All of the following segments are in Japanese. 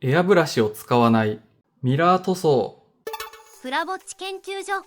エアブラシを使わないミラー塗装。プラぼっち研究所。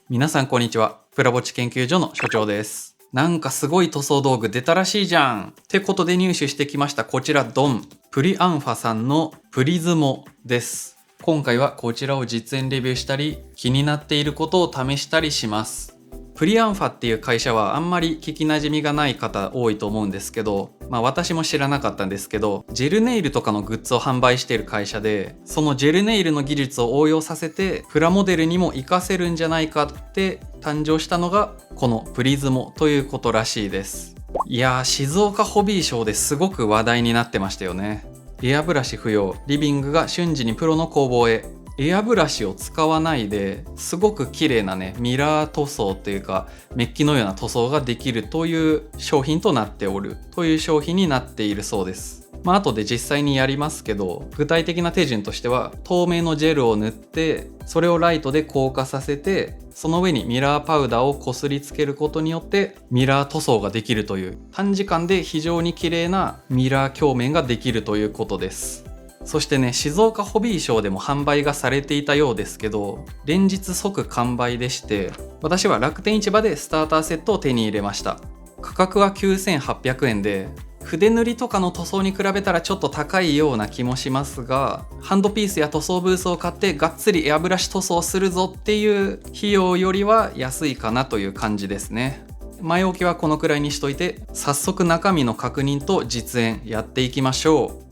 皆さんこんにちは。プラぼっち研究所の所長です。なんかすごい塗装道具出たらしいじゃんってことで入手してきました。こちらドン、プリアンファさんのプリズモです。今回はこちらを実演レビューしたり、気になっていることを試したりします。プリアンファっていう会社はあんまり聞きなじみがない方多いと思うんですけど、私も知らなかったんですけど、ジェルネイルとかのグッズを販売している会社で、そのジェルネイルの技術を応用させてプラモデルにも活かせるんじゃないかって誕生したのがこのプリズモということらしいです。いやー、静岡ホビーショーですごく話題になってましたよね。エアブラシ不要、リビングが瞬時にプロの工房へ。エアブラシを使わないですごく綺麗なね、ミラー塗装っていうかメッキのような塗装ができるという商品となっておるという商品になっているそうです。後で実際にやりますけど、具体的な手順としては透明のジェルを塗ってそれをライトで硬化させて、その上にミラーパウダーをこすりつけることによってミラー塗装ができるという、短時間で非常に綺麗なミラー鏡面ができるということです。そしてね、静岡ホビーショーでも販売がされていたようですけど、連日即完売でして、私は楽天市場でスターターセットを手に入れました。価格は9800円で、筆塗りとかの塗装に比べたらちょっと高いような気もしますが、ハンドピースや塗装ブースを買ってがっつりエアブラシ塗装するぞっていう費用よりは安いかなという感じですね。前置きはこのくらいにしといて、早速中身の確認と実演やっていきましょう。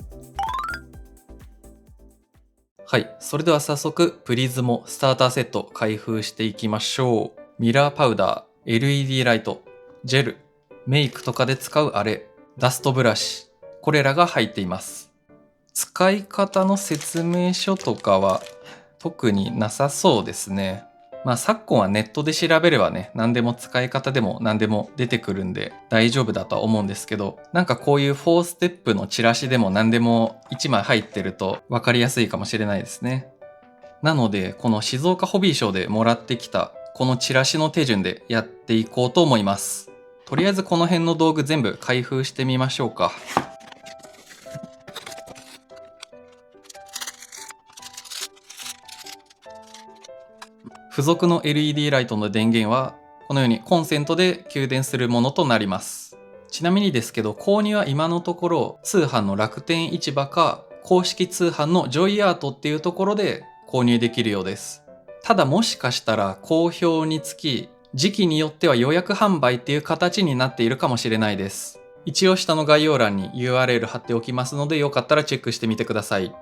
はい、それでは早速プリズモスターターセット開封していきましょう。ミラーパウダー、LED ライト、ジェル、メイクとかで使うあれ、ダストブラシ、これらが入っています。使い方の説明書とかは特になさそうですね。昨今はネットで調べればね、何でも使い方でも何でも出てくるんで大丈夫だとは思うんですけど、なんかこういう4ステップのチラシでも何でも1枚入ってると分かりやすいかもしれないですね。なので、この静岡ホビーショーでもらってきたこのチラシの手順でやっていこうと思います。とりあえずこの辺の道具全部開封してみましょうか。付属の LED ライトの電源はこのようにコンセントで給電するものとなります。ちなみにですけど、購入は今のところ通販の楽天市場か公式通販のジョイアートっていうところで購入できるようです。ただもしかしたら好評につき時期によっては予約販売っていう形になっているかもしれないです。一応下の概要欄に URL 貼っておきますので、よかったらチェックしてみてください。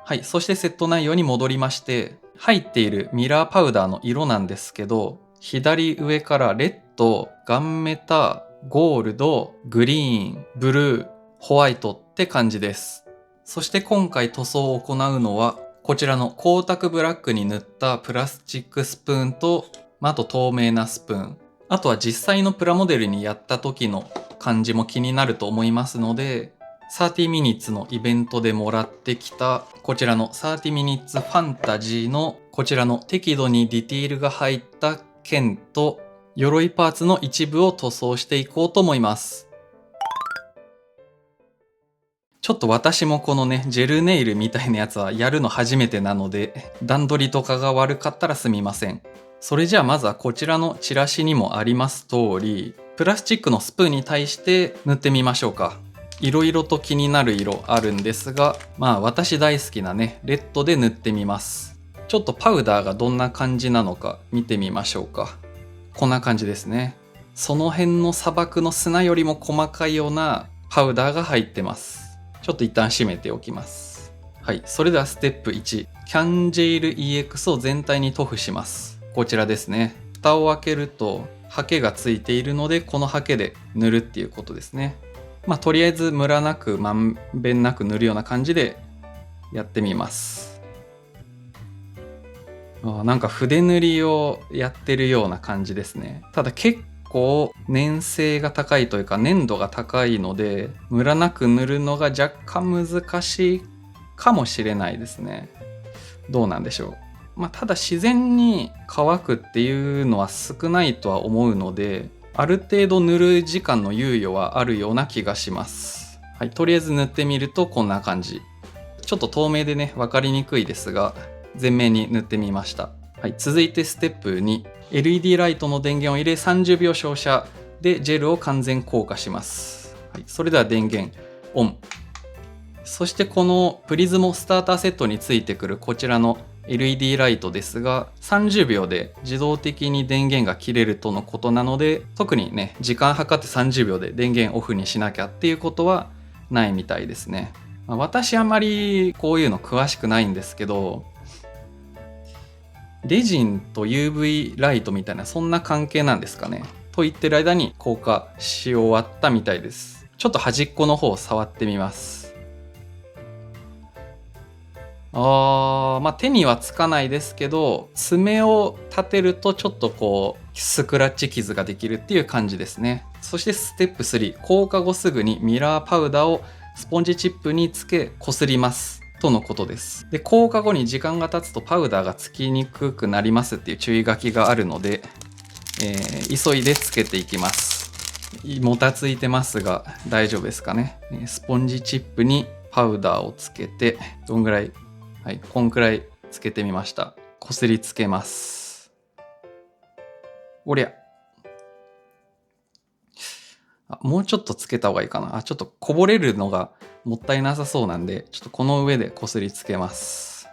はい、そしてセット内容に戻りまして、入っているミラーパウダーの色なんですけど、左上からレッド、ガンメタ、ゴールド、グリーン、ブルー、ホワイトって感じです。そして今回塗装を行うのは、こちらの光沢ブラックに塗ったプラスチックスプーンと、あと透明なスプーン。あとは実際のプラモデルにやった時の感じも気になると思いますので、30 minutes のイベントでもらってきたこちらの30 minutes ファンタジーのこちらの適度にディティールが入った剣と鎧パーツの一部を塗装していこうと思います。ちょっと私もこのね、ジェルネイルみたいなやつはやるの初めてなので、段取りとかが悪かったらすみません。それじゃあまずはこちらのチラシにもあります通り、プラスチックのスプーンに対して塗ってみましょうか。いろいろと気になる色あるんですが、私大好きなね、レッドで塗ってみます。ちょっとパウダーがどんな感じなのか見てみましょうか。こんな感じですね。その辺の砂漠の砂よりも細かいようなパウダーが入ってます。ちょっと一旦閉めておきます。はい、それではステップ1、キャンジェイル EX を全体に塗布します。こちらですね。蓋を開けるとハケがついているので、このハケで塗るっていうことですね。とりあえずムラなくまんべんなく塗るような感じでやってみます。なんか筆塗りをやってるような感じですね。ただ結構粘性が高いというか粘度が高いので、ムラなく塗るのが若干難しいかもしれないですね。どうなんでしょう。ただ自然に乾くっていうのは少ないとは思うので、ある程度塗る時間の猶予はあるような気がします。はい、とりあえず塗ってみるとこんな感じ。ちょっと透明でね分かりにくいですが全面に塗ってみました。はい、続いてステップ2、 LED ライトの電源を入れ30秒照射でジェルを完全硬化します。はい、それでは電源オン。そしてこのプリズモスターターセットについてくるこちらの LED ライトですが、30秒で自動的に電源が切れるとのことなので、特にね時間計って30秒で電源オフにしなきゃっていうことはないみたいですね。私あんまりこういうの詳しくないんですけど、レジンと UV ライトみたいなそんな関係なんですかね。と言ってる間に硬化し終わったみたいです。ちょっと端っこの方を触ってみます。手にはつかないですけど、爪を立てるとちょっとこうスクラッチ傷ができるっていう感じですね。そしてステップ3、硬化後すぐにミラーパウダーをスポンジチップにつけこすりますとのことです。で、硬化後に時間が経つとパウダーがつきにくくなりますっていう注意書きがあるので、急いでつけていきます。もたついてますが大丈夫ですかね。スポンジチップにパウダーをつけて、どんぐらい、はい、こんくらいつけてみました。こすりつけます。おりゃ。もうちょっとつけた方がいいかな。ちょっとこぼれるのがもったいなさそうなんで、ちょっとこの上でこすりつけます。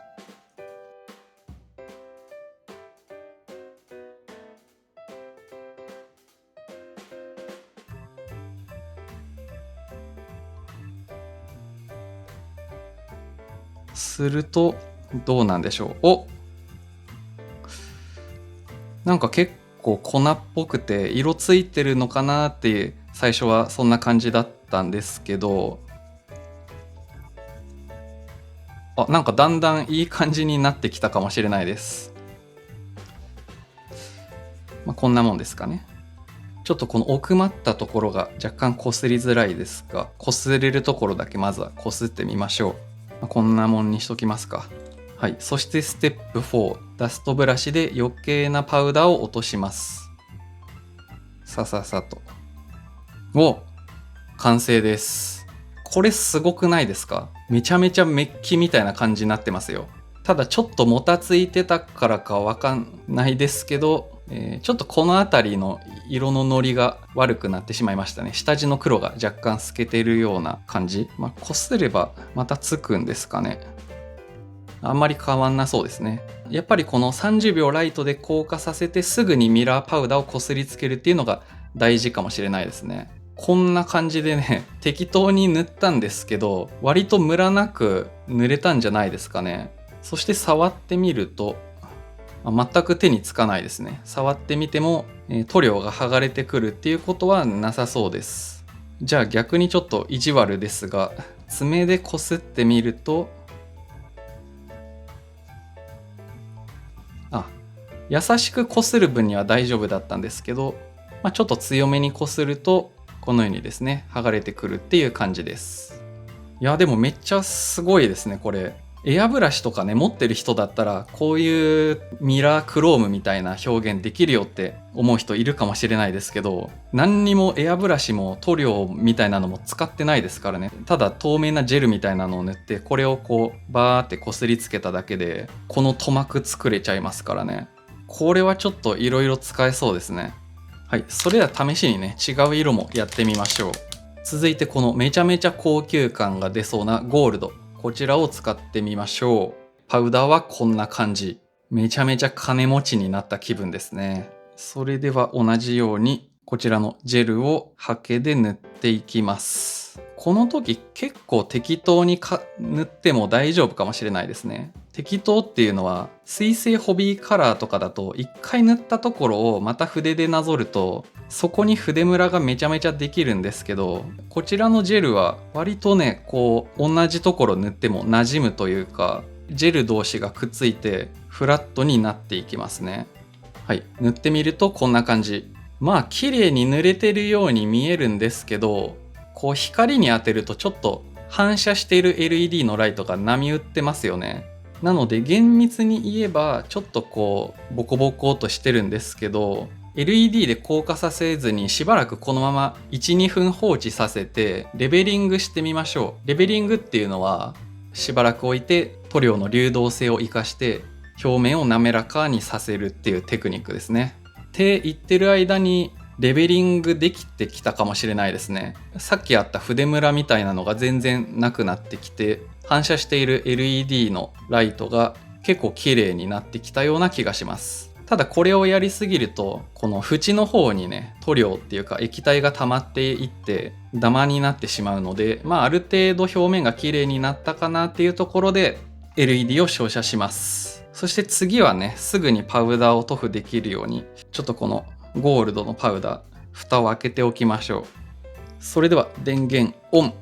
するとどうなんでしょう。なんか結構粉っぽくて色ついてるのかなって最初はそんな感じだったんですけど、なんかだんだんいい感じになってきたかもしれないです。こんなもんですかね。ちょっとこの奥まったところが若干こすりづらいですが、こすれるところだけまずはこすってみましょう。こんなもんにしときますか。はい、そしてステップ4、ダストブラシで余計なパウダーを落とします。さささと。完成です。これすごくないですか？めちゃめちゃメッキみたいな感じになってますよ。ただちょっともたついてたからかわかんないですけど、ちょっとこの辺りの色のノリが悪くなってしまいましたね。下地の黒が若干透けているような感じ。こすればまたつくんですかね。あんまり変わんなそうですね。やっぱりこの30秒ライトで硬化させてすぐにミラーパウダーをこすりつけるっていうのが大事かもしれないですね。こんな感じでね、適当に塗ったんですけど、割とムラなく塗れたんじゃないですかね。そして触ってみると、全く手につかないですね。触ってみても、塗料が剥がれてくるっていうことはなさそうです。じゃあ逆にちょっと意地悪ですが、爪でこすってみると、優しくこする分には大丈夫だったんですけど、ちょっと強めにこするとこのようにですね剥がれてくるっていう感じです。いやでもめっちゃすごいですね。これエアブラシとかね持ってる人だったらこういうミラークロームみたいな表現できるよって思う人いるかもしれないですけど、何にもエアブラシも塗料みたいなのも使ってないですからね。ただ透明なジェルみたいなのを塗ってこれをこうバーってこすりつけただけでこの塗膜作れちゃいますからね。これはちょっといろいろ使えそうですね。はい、それでは試しにね違う色もやってみましょう。続いてこのめちゃめちゃ高級感が出そうなゴールド、こちらを使ってみましょう。パウダーはこんな感じ。めちゃめちゃ金持ちになった気分ですね。それでは同じようにこちらのジェルをハケで塗っていきます。この時結構適当に塗っても大丈夫かもしれないですね。適当っていうのは水性ホビーカラーとかだと一回塗ったところをまた筆でなぞるとそこに筆ムラがめちゃめちゃできるんですけど、こちらのジェルは割とねこう同じところ塗っても馴染むというか、ジェル同士がくっついてフラットになっていきますね。はい、塗ってみるとこんな感じ。綺麗に塗れてるように見えるんですけど、こう光に当てるとちょっと反射している LED のライトが波打ってますよね。なので厳密に言えばちょっとこうボコボコとしてるんですけど、 LED で硬化させずにしばらくこのまま 1,2 分放置させてレベリングしてみましょう。レベリングっていうのはしばらく置いて塗料の流動性を生かして表面を滑らかにさせるっていうテクニックですね。って言ってる間にレベリングできてきたかもしれないですね。さっきあった筆ムラみたいなのが全然なくなってきて、反射している LED のライトが結構綺麗になってきたような気がします。ただこれをやりすぎると、この縁の方にね、塗料っていうか液体が溜まっていってダマになってしまうので、ある程度表面が綺麗になったかなっていうところで LED を照射します。そして次はね、すぐにパウダーを塗布できるように、ちょっとこのゴールドのパウダー、蓋を開けておきましょう。それでは電源オン。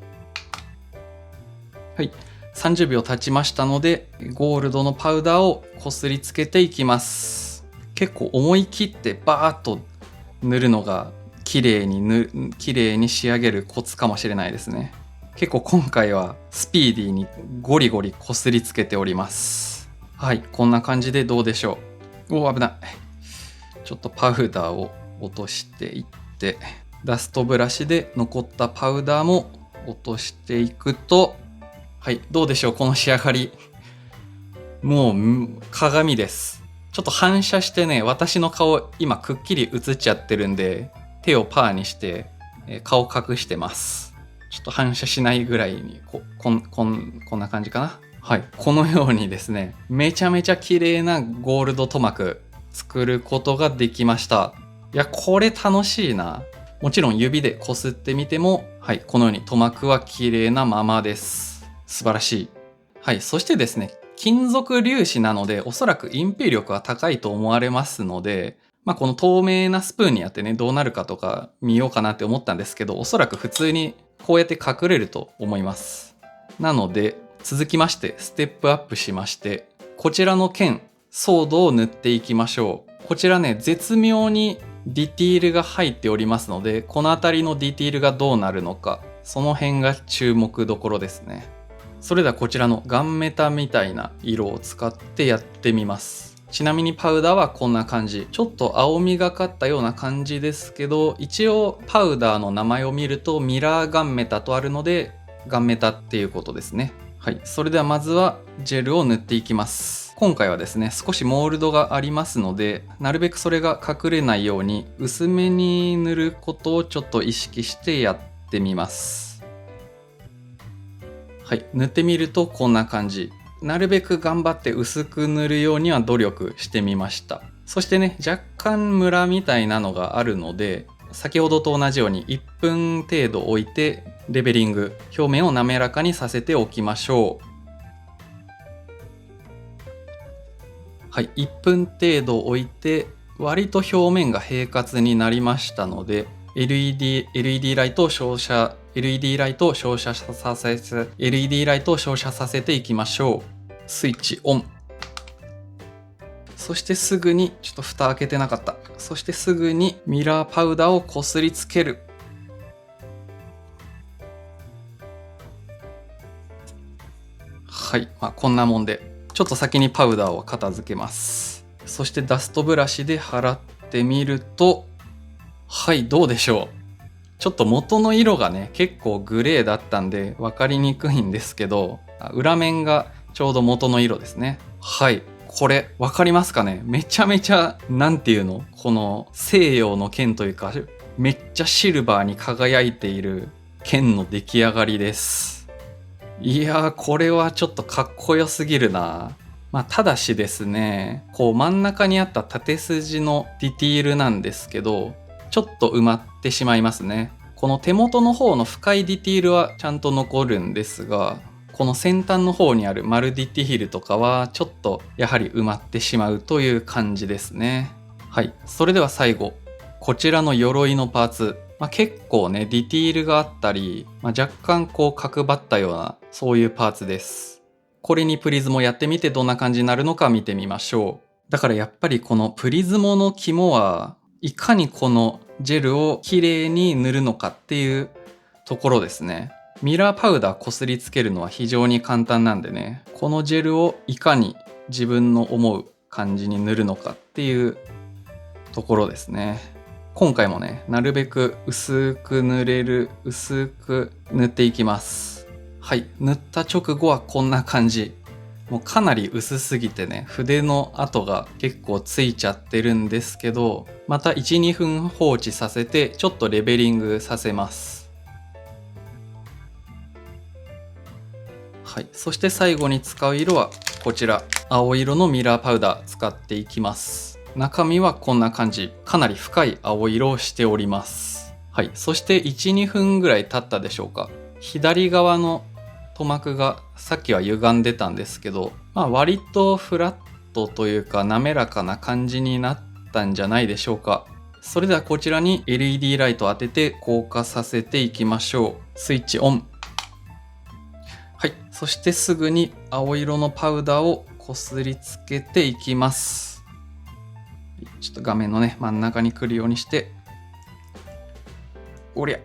はい。30秒経ちましたので、ゴールドのパウダーをこすりつけていきます。結構思い切ってバーッと塗るのが綺麗に仕上げるコツかもしれないですね。結構今回はスピーディーにゴリゴリこすりつけております。はい、こんな感じでどうでしょう。おー、危ない。ちょっとパウダーを落としていって、ダストブラシで残ったパウダーも落としていくと、はい、どうでしょう、この仕上がり。もう鏡です。ちょっと反射してね、私の顔今くっきり映っちゃってるんで、手をパーにして顔隠してます。ちょっと反射しないぐらいにこんな感じかな。はい、このようにですね、めちゃめちゃ綺麗なゴールド塗膜作ることができました。いや、これ楽しいな。もちろん指でこすってみても、はい、このように塗膜は綺麗なままです。素晴らしい。はい、そしてですね、金属粒子なのでおそらく隠蔽力は高いと思われますので、この透明なスプーンにやってね、どうなるかとか見ようかなって思ったんですけど、おそらく普通にこうやって隠れると思います。なので、続きましてステップアップしまして、こちらの剣、ソードを塗っていきましょう。こちらね、絶妙にディティールが入っておりますので、この辺りのディティールがどうなるのか、その辺が注目どころですね。それではこちらのガンメタみたいな色を使ってやってみます。ちなみにパウダーはこんな感じ。ちょっと青みがかったような感じですけど、一応パウダーの名前を見るとミラーガンメタとあるので、ガンメタっていうことですね。はい。それではまずはジェルを塗っていきます。今回はですね、少しモールドがありますので、なるべくそれが隠れないように薄めに塗ることをちょっと意識してやってみます。はい、塗ってみるとこんな感じ。なるべく頑張って薄く塗るようには努力してみました。そしてね、若干ムラみたいなのがあるので、先ほどと同じように1分程度置いてレベリング、表面を滑らかにさせておきましょう。はい、1分程度置いて割と表面が平滑になりましたので、LED ライトを照射 LED ライトを照射させていきましょう。スイッチオン。そしてすぐに、ちょっと蓋開けてなかった。そしてすぐにミラーパウダーをこすりつける。はい、こんなもんで、ちょっと先にパウダーを片付けます。そしてダストブラシで払ってみると、はい、どうでしょう。ちょっと元の色がね、結構グレーだったんで分かりにくいんですけど、裏面がちょうど元の色ですね。はい。これ分かりますかね。めちゃめちゃ、なんていうの、この西洋の剣というか、めっちゃシルバーに輝いている剣の出来上がりです。いやー、これはちょっとかっこよすぎるな。ただしですね、こう真ん中にあった縦筋のディティールなんですけど、ちょっと埋まってしまいますね。この手元の方の深いディティールはちゃんと残るんですが、この先端の方にある丸ディティールとかはちょっとやはり埋まってしまうという感じですね。はい。それでは最後、こちらの鎧のパーツ。結構ね、ディティールがあったり、若干こう角張ったような、そういうパーツです。これにプリズムをやってみてどんな感じになるのか見てみましょう。だからやっぱりこのプリズムの肝はいかにこのジェルをきれいに塗るのかっていうところですね。ミラーパウダーこすりつけるのは非常に簡単なんでね、このジェルをいかに自分の思う感じに塗るのかっていうところですね。今回もね、なるべく薄く塗っていきます。はい、塗った直後はこんな感じ。もうかなり薄すぎてね、筆の跡が結構ついちゃってるんですけど、また 1,2 分放置させてちょっとレベリングさせます。はい、そして最後に使う色はこちら、青色のミラーパウダー使っていきます。中身はこんな感じ、かなり深い青色をしております。はい、そして 1,2 分ぐらい経ったでしょうか。左側の塗膜がさっきは歪んでたんですけど、割とフラットというか滑らかな感じになったんじゃないでしょうか。それではこちらに LED ライトを当てて硬化させていきましょう。スイッチオン。はい、そしてすぐに青色のパウダーをこすりつけていきます。ちょっと画面のね真ん中に来るようにして、おりゃ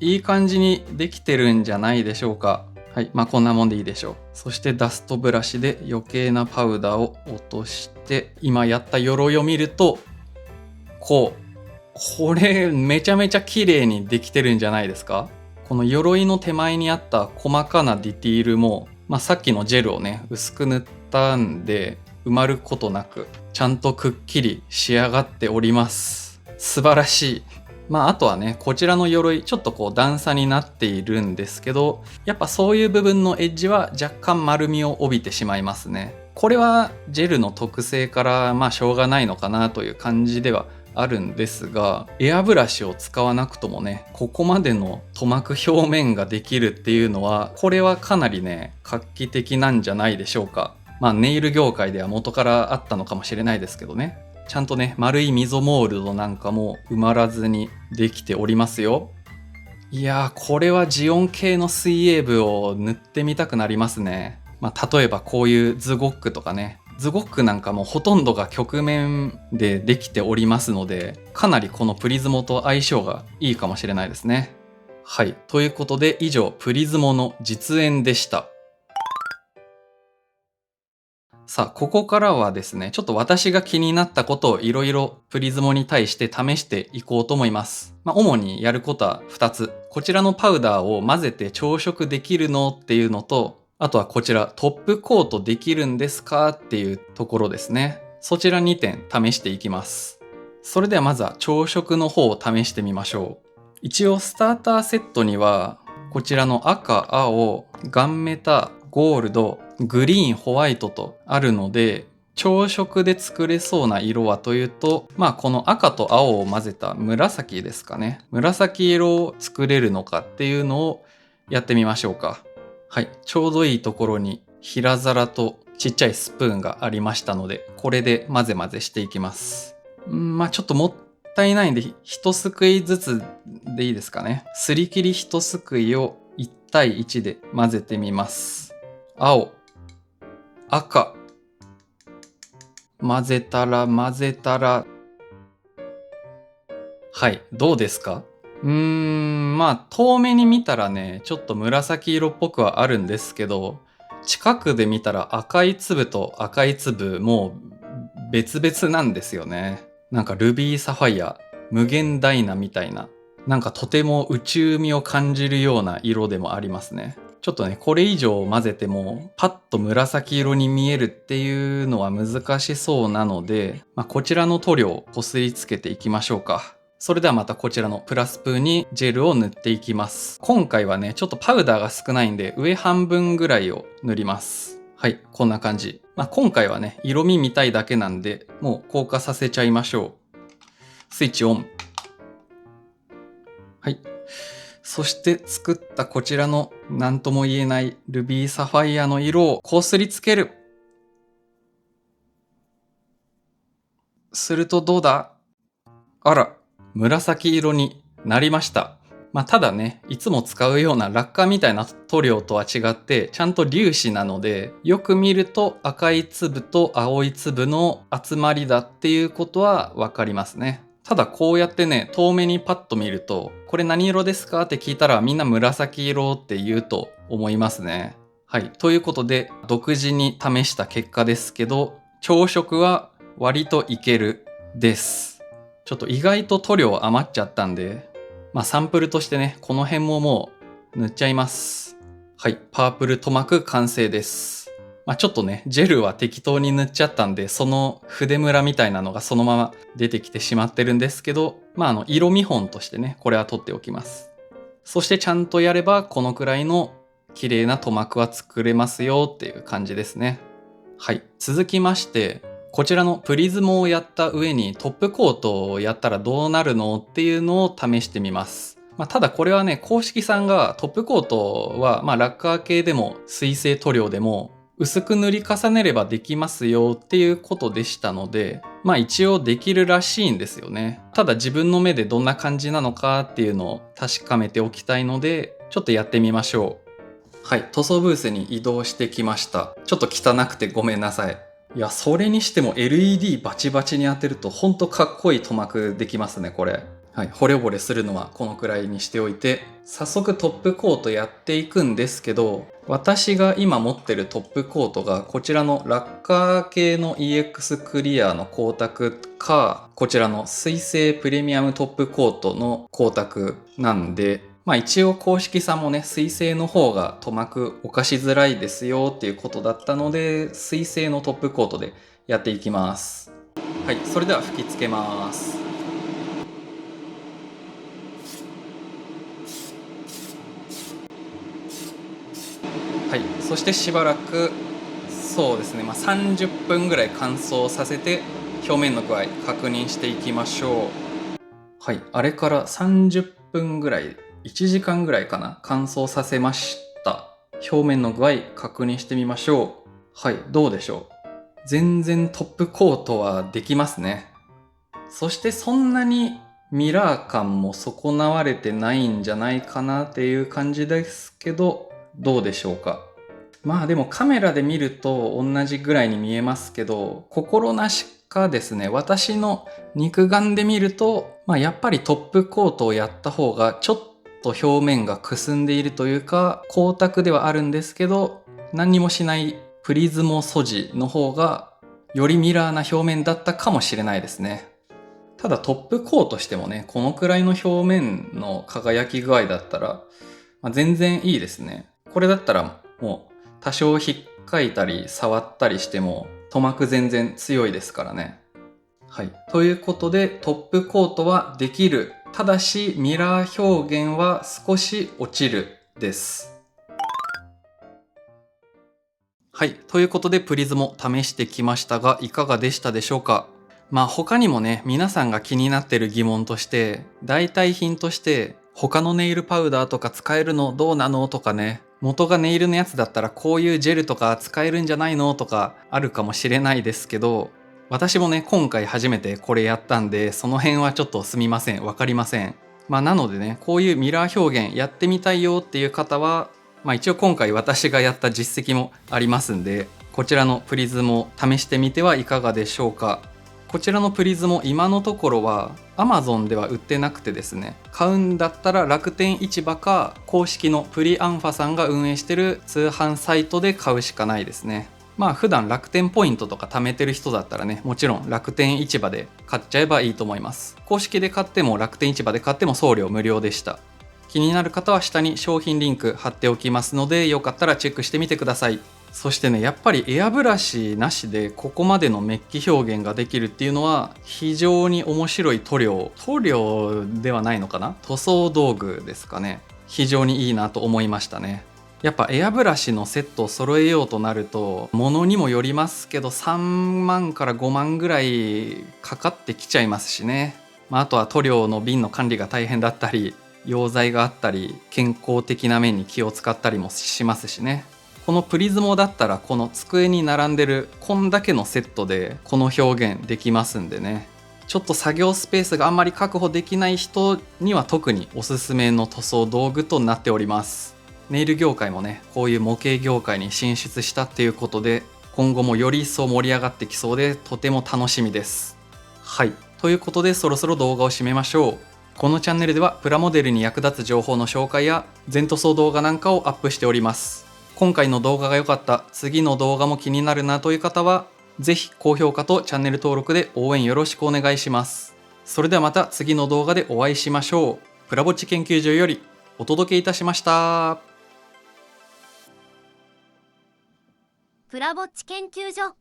いい感じにできてるんじゃないでしょうか。はい、こんなもんでいいでしょう。そしてダストブラシで余計なパウダーを落として、今やった鎧を見ると、これめちゃめちゃ綺麗にできてるんじゃないですか。この鎧の手前にあった細かなディティールも、さっきのジェルをね薄く塗ったんで埋まることなくちゃんとくっきり仕上がっております。素晴らしい。あとはね、こちらの鎧ちょっと段差になっているんですけど、やっぱそういう部分のエッジは若干丸みを帯びてしまいますね。これはジェルの特性からしょうがないのかなという感じではあるんですが、エアブラシを使わなくともね、ここまでの塗膜表面ができるっていうのは、これはかなりね画期的なんじゃないでしょうか。ネイル業界では元からあったのかもしれないですけどね。ちゃんとね、丸い溝モールドなんかも埋まらずにできておりますよ。いやー、これはジオン系の水泳部を塗ってみたくなりますね。例えばこういうズゴックとかね。ズゴックなんかもほとんどが曲面でできておりますので、かなりこのプリズモと相性がいいかもしれないですね。はい。ということで以上、プリズモの実演でした。さあ、ここからはですね、ちょっと私が気になったことをいろいろプリズモに対して試していこうと思います。主にやることは2つ。こちらのパウダーを混ぜて調色できるのっていうのと、あとはこちらトップコートできるんですかっていうところですね。そちら2点試していきます。それではまずは調色の方を試してみましょう。一応スターターセットには、こちらの赤、青、ガンメタ、ゴールド、グリーン、ホワイトとあるので、調色で作れそうな色はというと、この赤と青を混ぜた紫ですかね。紫色を作れるのかっていうのをやってみましょうか。はい、ちょうどいいところに平皿とちっちゃいスプーンがありましたので、これで混ぜ混ぜしていきます。ちょっともったいないんで、一すくいずつでいいですかね。すり切り一すくいを1対1で混ぜてみます。青、赤、混ぜたら、はい、どうですか？遠目に見たらね、ちょっと紫色っぽくはあるんですけど、近くで見たら赤い粒と赤い粒もう別々なんですよね。なんかルビーサファイア、無限ダイナみたいな、なんかとても宇宙味を感じるような色でもありますね。ちょっとね、これ以上混ぜてもパッと紫色に見えるっていうのは難しそうなので、こちらの塗料をこすりつけていきましょうか。それではまたこちらのプラスプーにジェルを塗っていきます。今回はね、ちょっとパウダーが少ないんで上半分ぐらいを塗ります。はい、こんな感じ。今回はね、色味見たいだけなんで、もう硬化させちゃいましょう。スイッチオン。はい。そして作ったこちらの何とも言えないルビーサファイアの色をこすりつける。するとどうだ？あら、紫色になりました。ただね、いつも使うようなラッカーみたいな塗料とは違って、ちゃんと粒子なので、よく見ると赤い粒と青い粒の集まりだっていうことはわかりますね。ただこうやってね、遠目にパッと見ると、これ何色ですかって聞いたらみんな紫色って言うと思いますね。はい。ということで、独自に試した結果ですけど、調色は割といけるです。ちょっと意外と塗料余っちゃったんで、サンプルとしてね、この辺もも塗っちゃいます。はい、パープル塗膜完成です。ちょっとね、ジェルは適当に塗っちゃったんで、その筆ムラみたいなのがそのまま出てきてしまってるんですけど、色見本としてね、これは取っておきます。そしてちゃんとやれば、このくらいの綺麗な塗膜は作れますよっていう感じですね。はい、続きまして、こちらのプリズムをやった上にトップコートをやったらどうなるのっていうのを試してみます。ただこれはね、公式さんがトップコートはラッカー系でも水性塗料でも薄く塗り重ねればできますよっていうことでしたので、一応できるらしいんですよね。ただ自分の目でどんな感じなのかっていうのを確かめておきたいので、ちょっとやってみましょう。はい、塗装ブースに移動してきました。ちょっと汚くてごめんなさい。いや、それにしても LED バチバチに当てるとほんとかっこいい塗膜できますね、これ。はい、惚れ惚れするのはこのくらいにしておいて、早速トップコートやっていくんですけど、私が今持ってるトップコートがこちらのラッカー系の EX クリアの光沢か、こちらの水性プレミアムトップコートの光沢なんで、一応公式さんもね、水性の方が塗膜犯しづらいですよっていうことだったので、水性のトップコートでやっていきます。はい、それでは吹き付けます。はい、そしてしばらくそうですね、30分ぐらい乾燥させて表面の具合確認していきましょう。はい、あれから30分ぐらい、1時間ぐらいかな、乾燥させました。表面の具合確認してみましょう。はい、どうでしょう。全然トップコートはできますね。そしてそんなにミラー感も損なわれてないんじゃないかなっていう感じですけど、どうでしょうか。でもカメラで見ると同じぐらいに見えますけど、心なしかですね、私の肉眼で見ると、やっぱりトップコートをやった方がちょっと表面がくすんでいるというか、光沢ではあるんですけど、何にもしないプリズモ素地の方がよりミラーな表面だったかもしれないですね。ただトップコートしてもね、このくらいの表面の輝き具合だったら、全然いいですね。これだったらもう多少引っかいたり触ったりしても塗膜全然強いですからね。はい。ということでトップコートはできる。ただしミラー表現は少し落ちるです。はい。ということでプリズも試してきましたがいかがでしたでしょうか。他にもね、皆さんが気になってる疑問として代替品として他のネイルパウダーとか使えるのどうなのとかね、元がネイルのやつだったらこういうジェルとか使えるんじゃないのとかあるかもしれないですけど、私もね今回初めてこれやったんで、その辺はちょっとすみません、わかりません。なのでね、こういうミラー表現やってみたいよっていう方は、一応今回私がやった実績もありますんで、こちらのプリズムを試してみてはいかがでしょうか。こちらのプリズも今のところは Amazon では売ってなくてですね、買うんだったら楽天市場か公式のプリアンファさんが運営してる通販サイトで買うしかないですね。普段楽天ポイントとか貯めてる人だったらね、もちろん楽天市場で買っちゃえばいいと思います。公式で買っても楽天市場で買っても送料無料でした。気になる方は下に商品リンク貼っておきますので、よかったらチェックしてみてください。そしてね、やっぱりエアブラシなしでここまでのメッキ表現ができるっていうのは非常に面白い塗料ではないのかな、塗装道具ですかね。非常にいいなと思いましたね。やっぱエアブラシのセットを揃えようとなると、物にもよりますけど3万から5万ぐらいかかってきちゃいますしね。あとは塗料の瓶の管理が大変だったり、溶剤があったり、健康的な面に気を使ったりもしますしね。このプリズモだったらこの机に並んでるこんだけのセットでこの表現できますんでね、ちょっと作業スペースがあんまり確保できない人には特におすすめの塗装道具となっております。ネイル業界もね、こういう模型業界に進出したっていうことで、今後もより一層盛り上がってきそうでとても楽しみです。はい、ということでそろそろ動画を締めましょう。このチャンネルではプラモデルに役立つ情報の紹介や全塗装動画なんかをアップしております。今回の動画が良かった、次の動画も気になるなという方は、ぜひ高評価とチャンネル登録で応援よろしくお願いします。それではまた次の動画でお会いしましょう。プラぼっち研究所よりお届けいたしました。プラぼっち研究所。